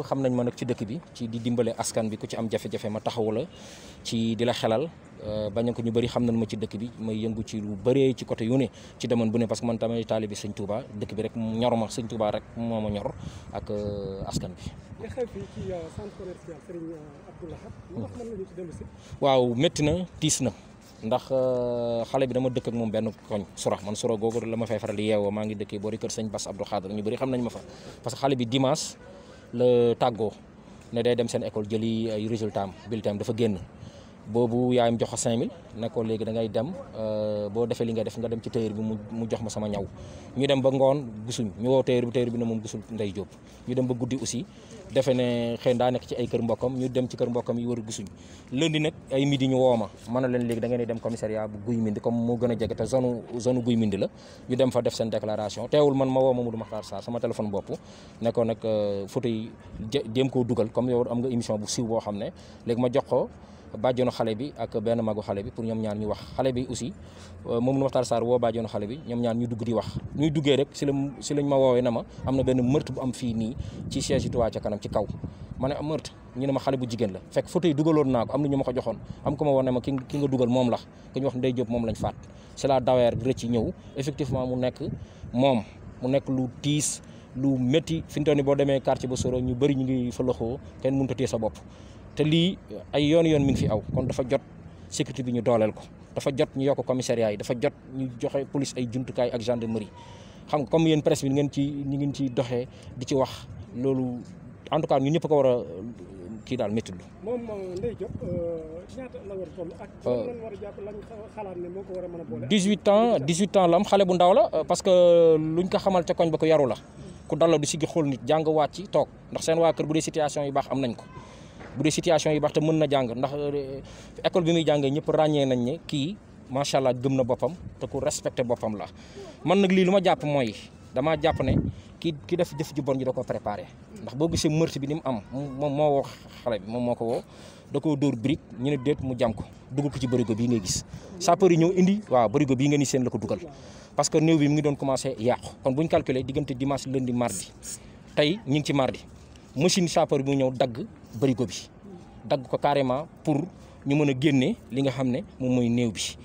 xam nañ ma nag ci dëkk bi ci di dimbale askan bi ku ci am jafe-jafe ma taxawu la ci di la xelal bañ ko ñu bëri xam nañ ma ci dëkk bi may yëngu ci lu bëree ci côté yu ne ci demoon bu ne parce que man tamit taalibi sëñ Touba dëkk bi rek ñor ma sëñ Touba rek moo ma ñor ak askan bi. nga xew fii ci centre commercial Serigne Abdou Lahad ndax mën nañu ci dellu si. waaw métti na tiis na ndax xale bi dama dëkk ak moom benn koñ sura man sura googu la ma fay faral di yeewoo maa ngi dëkkee boori kër sëñ Bass Abdou Khadre ñu bëri xam nañ ma fa parce que xale bi dimanche la tàggoo ne day dem seen école jëli ay résultat am bulletin dafa génn boobu yaayam jox ko 5000 ne ko léegi da ngay dem boo defee li nga def nga dem ci tailleur bi mu jox ma sama ñaw ñu dem ba ngoon gisuñ ñu woo tailleur bi ne moom gisul Ndey Jóob ñu dem ba guddi aussi defe ne xëy daa nekk ci ay kër mbokkam ñu dem ci kër mbokkam yi war a gisuñ lundi nag ay midi ñu woo ma mën na leen léegi da ngeen di dem commissariat bu Guy Mbind comme moo gën a jege te zone Guy Mbind la ñu dem fa def seen déclaration teewul man ma woo Mamadou Makhtar Sarr sama téléphone bopp ne ko nag photo yi jéem koo dugal comme yow am nga émission bu siiw boo xam ne léegi ma jox ko bàjjoonu xale bi ak benn magu xale bi pour ñoom ñaar ñu wax xale bi aussi moom nu Makhtar Sarr woo bàjjoonu xale bi ñoom ñaar ñu dugg di wax ñuy duggee rek si lañ ma woowee na ma am na benn meurtre bu am fii nii ci siège Touba ca kanam ci kaw ma ne meurtre ñu ne ma xale bu jigéen la fekk photo yi dugaloon naa ko am na ñu ma ko joxoon am ko ma woon ne ma ki nga dugal moom la ku ñu wax Ndey Jóob moom lañ faat c'est la daweer rëcc ñëw effectivement mu nekk moom mu nekk lu tiis lu métti fi mu toll nii boo demee quartier ba Soro ñu bëri ñu ngi fa loxoo kenn mënut a téye sa bopp te lii ay yoon mi ngi fi aw kon dafa jot sécurité bi ñu dooleel ko dafa jot ñu yokk commissariat yi dafa jot ñu joxe police ay jumtukaay ak gendarmerie xam nga comme yéen presse bi ñu ngeen ci doxee di ci wax loolu en tout cas ñun ñëpp ko war a kii daal métti lu. moom Ndey Jóob ñaata la war a toll ak lan war a jàpp lañ xalaat ne moo ko war a mën a boole. 18 ans la am xale bu ndaw la parce que luñ ko xamal ca koñ ba ko yaru la ku dalloo di siggi xool nit jàng wàcc toog ndax seen waa kër bu dee situation yu baax am nañ ko. bu dee situation yi baax te mën na jàng ndax école bi muy jàngee ñëpp ràññee nañ ne kii macha allah gëm na boppam te ku respecté boppam la man nag lii lu ma jàpp mooy damaa jàpp ne ki def jëf ju bon ji da ko préparé ndax boo gisee meurtre bi ni mu am moom moo woo xale bi moom moo ko woo da koo dóor brique ñu ne déet mu jam ko dugg ko ci bërigo bii ngay gis sapeur yi ñëw indi waaw bërigo bii nga ni seen la ko dugal parce que néew bi mu ngi doon commencé yàqu kon buñ calculé diggante dimanche lundi mardi tey ñu ngi ci mardi machine sapeur bi mu ñëw dagg bërigo bi dagg ko carrément pour ñu mën a génne li nga xam ne moom mooy néew bi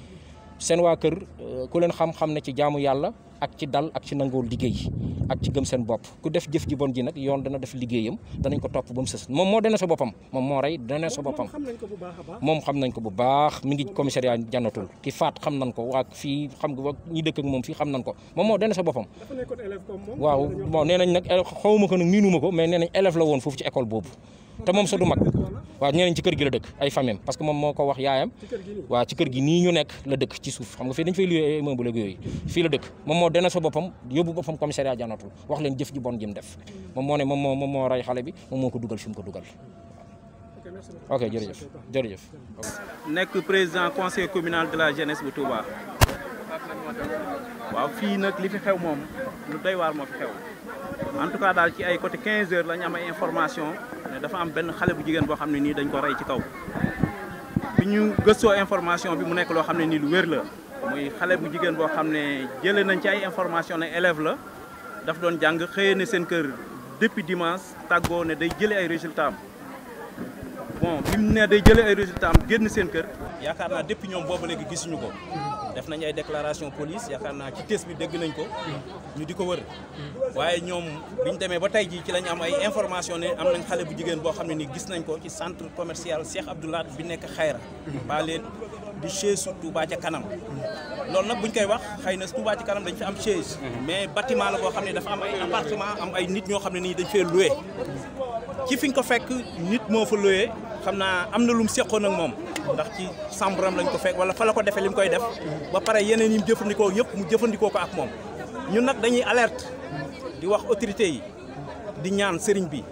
seen waa kër ku leen xam-xam ne ci jaamu yàlla ak ci dal ak ci nangoo liggéey ak ci gëm seen bopp ku def jëf ji bon ji nag yoon dana def liggéeyam danañ ko topp ba mu sës moom moo dana sa boppam moom moo rey dana sa boppam moom xam nañ ko bu baax mi ngi commissariat Jannatul ki faat xam nañ ko waa fii xam nga ñi dëkk ak moom fii xam nañ ko moom moo dana sa boppam waaw bon nee nañ nag xawuma ko nag miinuma ko mais nee nañ élève la woon foofu ci école boobu te moom sa du mag waaw ñeneen ci kër gi la dëkk ay famille parce que moom moo ko wax yaayam waaw ci kër gi nii ñu nekk la dëkk ci suuf xam nga fii dañ fay luye immeuble yooyu fii la dëkk moom moo dena sa boppam yóbbu boppam commissariat Jannatul wax leen jëf ji bon jëm def moom moo ne moom moo rey xale bi moom moo ko dugal fi mu ko dugal ok jërëjëf nekk président conseil communal de la jeunesse bu Touba waaw fii nag li fi xew moom lu doy waar moo fi xew en tout cas daal ci ay côté 15 heures la ñu am ay information ne dafa am benn xale bu jigéen boo xam ne nii dañ ko rey ci kaw bi ñu gëstoo information bi mu nekk loo xam ne nii lu wér la muy xale bu jigéen boo xam ne jëlee nañ ci ay information ne élève la daf doon jàng xëyee ne seen kër depuis dimanche tàggoo ne day jëlee ay résultats am bon bi mu ne day jëlee ay résultats am génn seen kër yaakaar naa depuis ñoom boobu léegi gisuñu ko def nañ ay déclaration police yaakaar naa ci test bi dégg nañ ko ñu di ko wër waaye ñoom biñ demee ba tey jii ci lañ am ay information ne am nañ xale bu jigéen boo xam ne ni gis nañ ko ci centre commercial Cheikh Abdou Lahad bi nekk Xayra ba leen di chaise Touba ca kanam loolu nag buñ koy wax xëy na Touba ca kanam dañ fi am chaise mais bâtiment la boo xam ne dafa am ay appartement am ay nit ñoo xam ne nii dañ fee loué ci fiñ ko fekk nit moo fa loué xam naa am na lu mu seqoon ak moom ndax ci chambre am lañ ko fekk wala fa la ko defee li mu koy def ba pare yeneen yi mu jëfandikoo yëpp mu jëfandikoo ko ak moom ñun nag dañuy alerte di wax autorité yi di ñaan sëriñ bi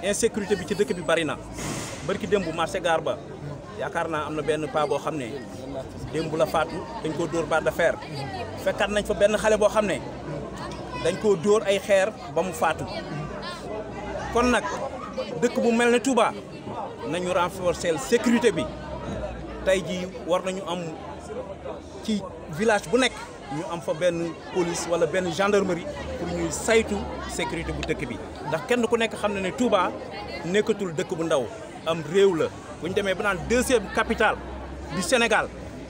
insécurité bi ci dëkk bi bari na barki démb marché gaar ba yaakaar naa am na benn paa boo xam ne démb la faatu dañ koo dóor barre de fer fekkaat nañ fa benn xale boo xam ne dañ koo dóor ay xeer ba mu faatu kon nag dëkk bu mel ne Touba nañu renforcer sécurité bi tey jii war nañu am ci village bu nekk ñu am fa benn police wala benn gendarmerie pour ñuy saytu sécurité bu dëkk bi ndax kenn ku nekk xam na ne Touba nekkatul dëkk bu ndaw am réew la bu ñu demee ba naan 2e capitale du Sénégal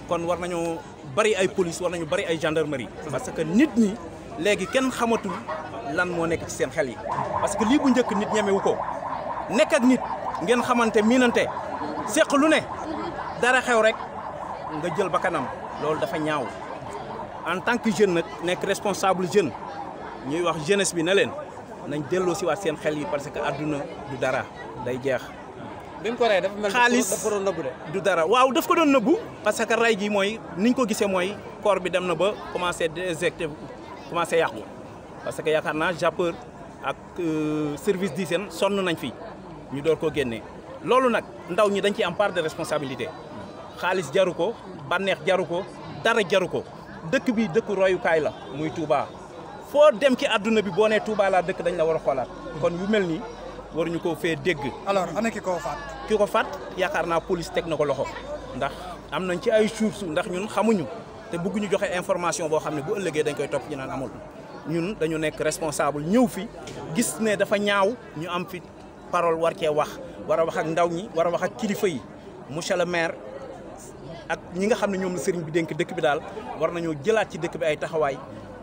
kon war nañoo bari ay police war nañu bari ay gendarmerie parce que nit ñi léegi kenn xamatul lan moo nekk ci seen xel yi parce que lii bu njëkk nit ñemewu ko nekk ak nit ngeen xamante miinante seq lu ne dara xew rek nga jël ba kanam loolu dafa ñaaw en tant que jeune nag nekk responsable jeune ñuy wax jeunesse bi ne leen nañ delloo si waat seen xel yi parce que adduna du dara day jeex. bi mu ko rey dafa mel xaalis dafa doon nëbbu de. du dara waaw daf ko doon nëbbu parce que rey gi mooy niñ ko gisee mooy corps bi dem na ba commencé déjecté commencé yàqu parce que yaakaar naa jàppeur ak service d'hygiène sonn nañ fi ñu door koo génnee loolu nag ndaw ñi dañ ci am part de responsabilité xaalis jaru ko bànneex jaru ko dara jaru ko dëkk bi dëkku royukaay la muy Touba foo dem ci àdduna bi boo nee Touba laa dëkk dañ la war a xoolaat kon yu mel nii waruñu koo fee dégg. alors ana ki ko faat. ki ko faat yaakaar naa police teg na ko loxo ndax am nañ ci ay sources ndax ñun xamuñu te bëgguñu joxe information boo xam ne bu ëllëgee dañ koy topp ñu naan amul ñun dañu nekk responsable ñëw fi gis ne dafa ñaaw ñu am fi parole war cee wax war a wax ak ndaw ñi war a wax ak kilifa yi monsieur le maire ak ñi nga xam ne ñoom la sëriñ bi dénk dëkk bi daal war nañoo jëlaat ci dëkk bi ay taxawaay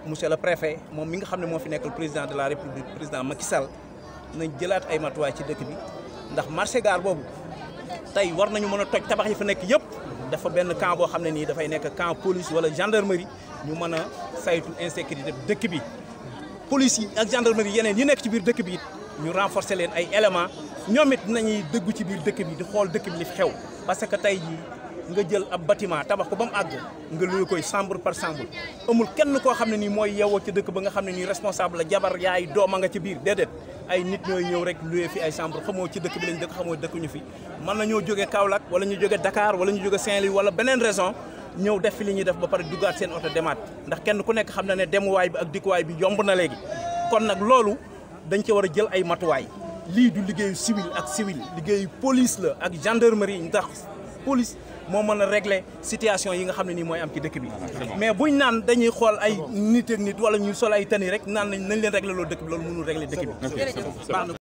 monsieur le préfet moom mi nga xam ne moo fi nekkal président de la république président Macky Sall nañ jëlaat ay matuwaay ci dëkk bi ndax marché gaar boobu tey war nañu mën a toj tabax yi fa nekk yëpp dafa benn camp boo xam ne nii dafay nekk camp police wala gendarmerie ñu mën a saytu insécurité dëkk bi police yi ak gendarmerie yeneen yi nekk ci biir dëkk bi it ñu renforcer leen ay éléments ñoom it nañuy dëggu ci biir dëkk bi di xool dëkk bi li fi xew parce que tey jii nga jël ab bâtiment tabax ko ba mu àgg nga luy koy chambre par chambre amul kenn koo xam ne nii mooy yeewoo ci dëkk ba nga xam ne nii responsable la jabar yaay dooma nga ci biir déedéet ay nit ñooy ñëw rek luye fi ay chambre xamoo ci dëkk bi lañ dëkk xamoo dëkkuñu fi mën na ñoo jógee Kaolack wala ñu jógee Dakar wala ñu jógee Saint-Louis wala beneen raison ñëw def fi li ñuy def ba pare duggaat seen oto demaat ndax kenn ku nekk xam na ne demuwaay bi ak dikkuwaay bi yomb na léegi kon nag loolu dañ ci war a jël ay matuwaay lii du liggéeyu civil ak civil liggéeyu police la ak gendarmerie ndax police moo mën a régler situation yi nga xam ne nii mooy am ci dëkk bi mais buñ naan dañuy xool ay nit ak nit wala ñu sol ay tani rek naan nañ leen régler loolu dëkk bi loolu mënul régler dëkk bi